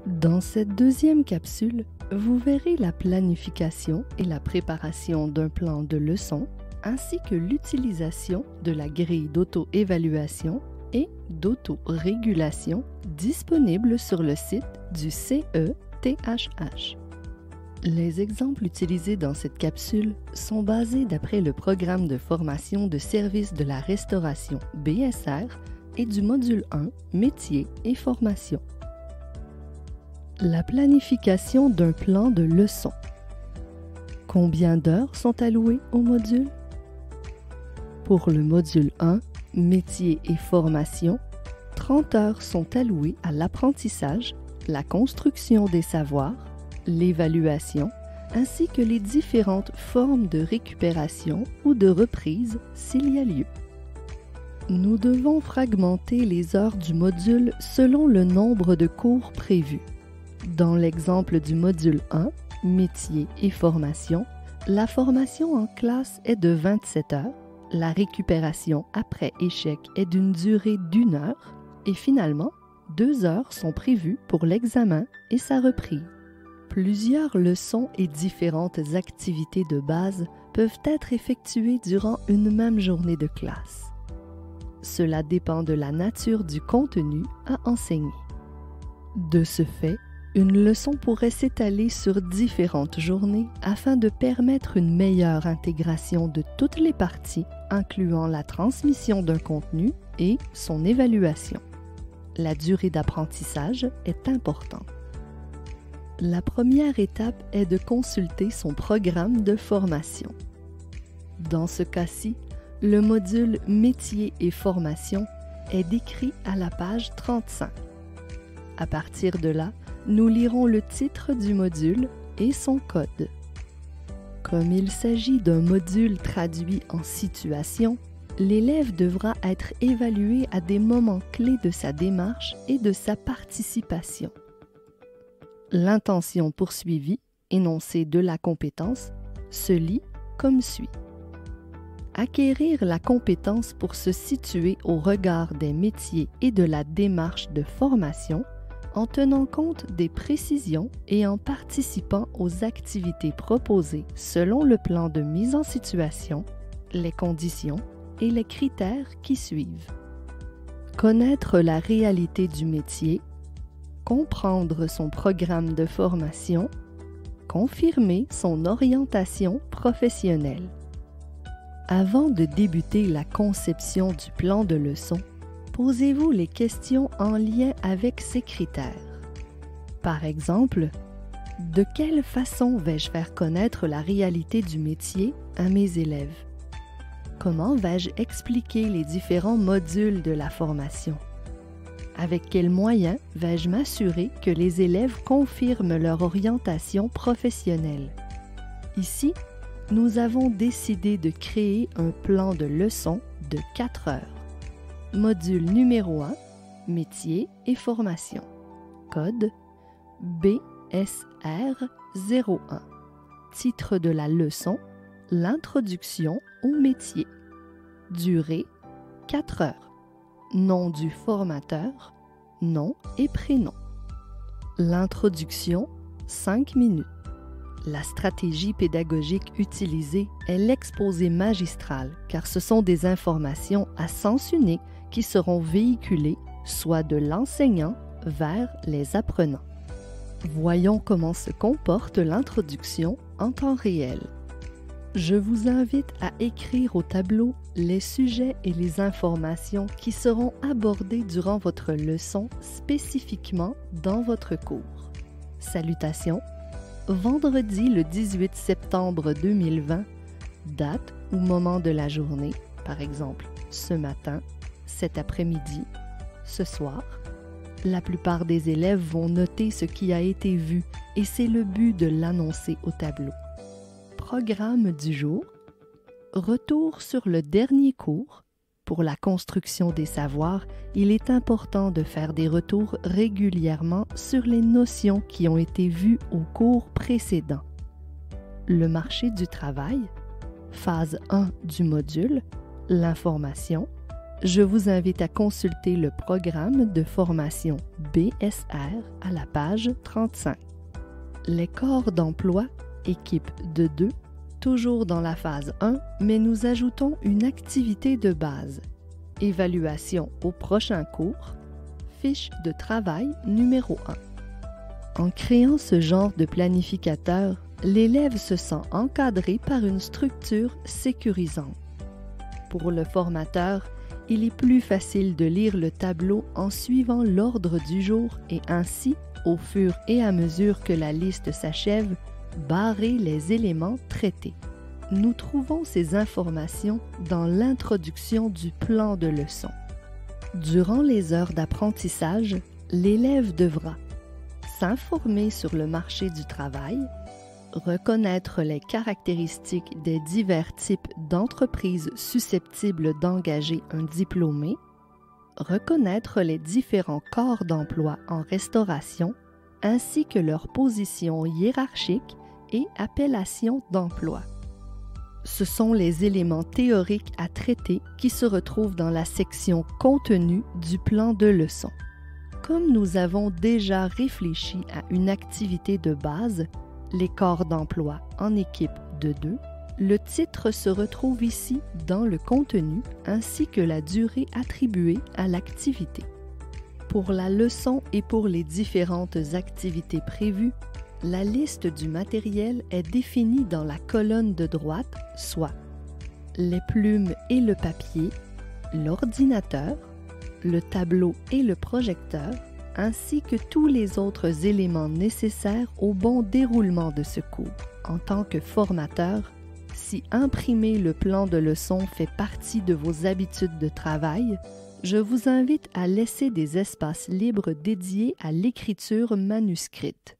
Dans cette deuxième capsule, vous verrez la planification et la préparation d'un plan de leçon, ainsi que l'utilisation de la grille d'auto-évaluation et d'autorégulation disponible sur le site du CETHH. Les exemples utilisés dans cette capsule sont basés d'après le programme de formation de service de la restauration BSR et du module 1 Métiers et formation. La planification d'un plan de leçon. Combien d'heures sont allouées au module? Pour le module 1, Métiers et formation, 30 heures sont allouées à l'apprentissage, la construction des savoirs, l'évaluation, ainsi que les différentes formes de récupération ou de reprise s'il y a lieu. Nous devons fragmenter les heures du module selon le nombre de cours prévus. Dans l'exemple du module 1, Métiers et formation, la formation en classe est de 27 heures, la récupération après échec est d'une durée d'1 heure et finalement, 2 heures sont prévues pour l'examen et sa reprise. Plusieurs leçons et différentes activités de base peuvent être effectuées durant une même journée de classe. Cela dépend de la nature du contenu à enseigner. De ce fait, une leçon pourrait s'étaler sur différentes journées afin de permettre une meilleure intégration de toutes les parties, incluant la transmission d'un contenu et son évaluation. La durée d'apprentissage est importante. La première étape est de consulter son programme de formation. Dans ce cas-ci, le module Métiers et formation est décrit à la page 35. À partir de là, nous lirons le titre du module et son code. Comme il s'agit d'un module traduit en situation, l'élève devra être évalué à des moments clés de sa démarche et de sa participation. L'intention poursuivie, énoncée de la compétence, se lit comme suit. Acquérir la compétence pour se situer au regard des métiers et de la démarche de formation en tenant compte des précisions et en participant aux activités proposées selon le plan de mise en situation, les conditions et les critères qui suivent. Connaître la réalité du métier, comprendre son programme de formation, confirmer son orientation professionnelle. Avant de débuter la conception du plan de leçon, posez-vous les questions en lien avec ces critères. Par exemple, de quelle façon vais-je faire connaître la réalité du métier à mes élèves? Comment vais-je expliquer les différents modules de la formation? Avec quels moyens vais-je m'assurer que les élèves confirment leur orientation professionnelle? Ici, nous avons décidé de créer un plan de leçon de 4 heures. Module numéro 1, Métiers et formation. Code BSR01. Titre de la leçon, L'introduction au métier. Durée, 4 heures. Nom du formateur, nom et prénom. L'introduction, 5 minutes. La stratégie pédagogique utilisée est l'exposé magistral, car ce sont des informations à sens unique qui seront véhiculées soit de l'enseignant vers les apprenants. Voyons comment se comporte l'introduction en temps réel. Je vous invite à écrire au tableau les sujets et les informations qui seront abordés durant votre leçon spécifiquement dans votre cours. Salutations! Vendredi le 18 septembre 2020, date ou moment de la journée, par exemple ce matin, cet après-midi, ce soir. La plupart des élèves vont noter ce qui a été vu et c'est le but de l'annoncer au tableau. Programme du jour. Retour sur le dernier cours. Pour la construction des savoirs, il est important de faire des retours régulièrement sur les notions qui ont été vues au cours précédent. Le marché du travail, phase 1 du module, l'information, je vous invite à consulter le programme de formation BSR à la page 35. Les corps d'emploi, équipe de 2, toujours dans la phase 1, mais nous ajoutons une activité de base. Évaluation au prochain cours, fiche de travail numéro 1. En créant ce genre de planificateur, l'élève se sent encadré par une structure sécurisante. Pour le formateur, il est plus facile de lire le tableau en suivant l'ordre du jour et ainsi, au fur et à mesure que la liste s'achève, barrer les éléments traités. Nous trouvons ces informations dans l'introduction du plan de leçon. Durant les heures d'apprentissage, l'élève devra s'informer sur le marché du travail, reconnaître les caractéristiques des divers types d'entreprises susceptibles d'engager un diplômé, reconnaître les différents corps d'emploi en restauration ainsi que leur position hiérarchique et appellation d'emploi. Ce sont les éléments théoriques à traiter qui se retrouvent dans la section contenu du plan de leçon. Comme nous avons déjà réfléchi à une activité de base, les corps d'emploi en équipe de 2, le titre se retrouve ici dans le contenu ainsi que la durée attribuée à l'activité. Pour la leçon et pour les différentes activités prévues, la liste du matériel est définie dans la colonne de droite, soit les plumes et le papier, l'ordinateur, le tableau et le projecteur, ainsi que tous les autres éléments nécessaires au bon déroulement de ce cours. En tant que formateur, si imprimer le plan de leçon fait partie de vos habitudes de travail, je vous invite à laisser des espaces libres dédiés à l'écriture manuscrite.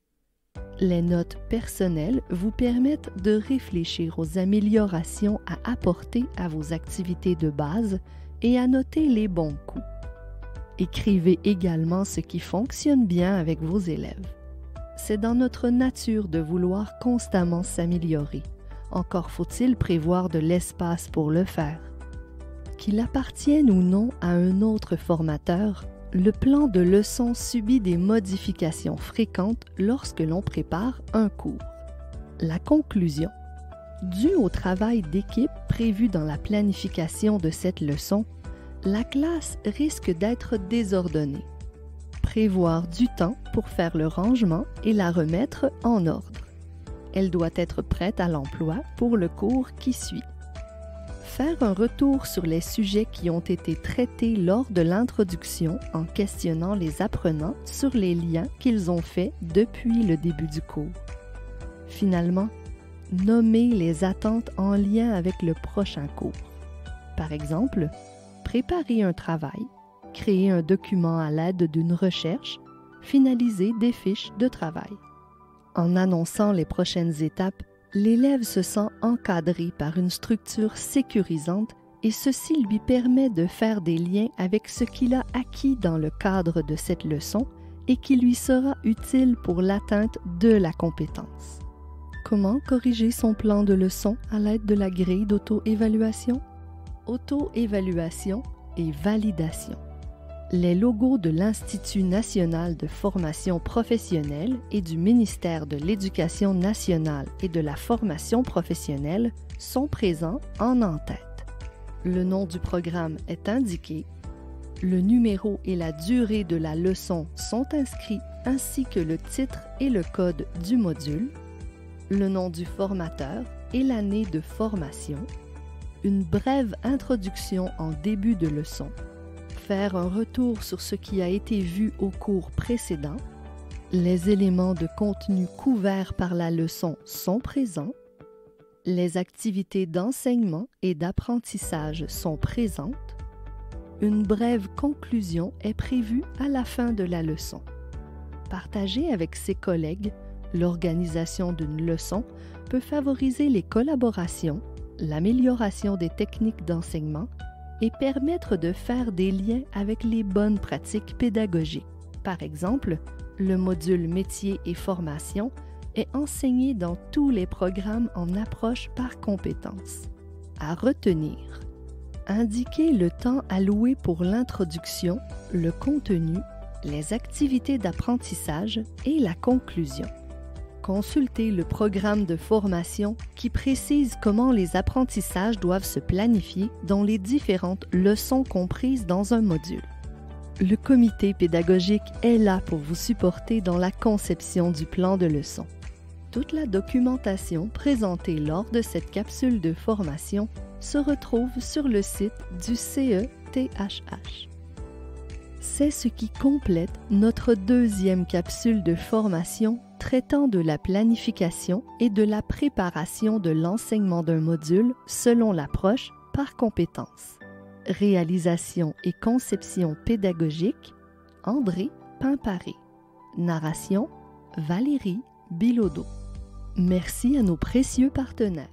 Les notes personnelles vous permettent de réfléchir aux améliorations à apporter à vos activités de base et à noter les bons coups. Écrivez également ce qui fonctionne bien avec vos élèves. C'est dans notre nature de vouloir constamment s'améliorer. Encore faut-il prévoir de l'espace pour le faire. Qu'il appartienne ou non à un autre formateur, le plan de leçon subit des modifications fréquentes lorsque l'on prépare un cours. La conclusion. Dû au travail d'équipe prévu dans la planification de cette leçon, la classe risque d'être désordonnée. Prévoir du temps pour faire le rangement et la remettre en ordre. Elle doit être prête à l'emploi pour le cours qui suit. Faire un retour sur les sujets qui ont été traités lors de l'introduction en questionnant les apprenants sur les liens qu'ils ont faits depuis le début du cours. Finalement, nommer les attentes en lien avec le prochain cours. Par exemple, préparer un travail, créer un document à l'aide d'une recherche, finaliser des fiches de travail. En annonçant les prochaines étapes, l'élève se sent encadré par une structure sécurisante et ceci lui permet de faire des liens avec ce qu'il a acquis dans le cadre de cette leçon et qui lui sera utile pour l'atteinte de la compétence. Comment corriger son plan de leçon à l'aide de la grille d'auto-évaluation? Auto-évaluation et validation. Les logos de l'Institut national de formation professionnelle et du ministère de l'Éducation nationale et de la formation professionnelle sont présents en en-tête. Le nom du programme est indiqué, le numéro et la durée de la leçon sont inscrits ainsi que le titre et le code du module, le nom du formateur et l'année de formation, une brève introduction en début de leçon, faire un retour sur ce qui a été vu au cours précédent, les éléments de contenu couverts par la leçon sont présents, les activités d'enseignement et d'apprentissage sont présentes, une brève conclusion est prévue à la fin de la leçon. Partager avec ses collègues, l'organisation d'une leçon peut favoriser les collaborations, l'amélioration des techniques d'enseignement et permettre de faire des liens avec les bonnes pratiques pédagogiques. Par exemple, le module métier et formation est enseigné dans tous les programmes en approche par compétences. À retenir, Indiquez le temps alloué pour l'introduction, le contenu, les activités d'apprentissage et la conclusion. Consultez le programme de formation qui précise comment les apprentissages doivent se planifier dans les différentes leçons comprises dans un module. Le comité pédagogique est là pour vous supporter dans la conception du plan de leçon. Toute la documentation présentée lors de cette capsule de formation se retrouve sur le site du CETHH. C'est ce qui complète notre deuxième capsule de formation traitant de la planification et de la préparation de l'enseignement d'un module selon l'approche par compétences. Réalisation et conception pédagogique, André Pimparé. Narration, Valérie Bilodeau. Merci à nos précieux partenaires.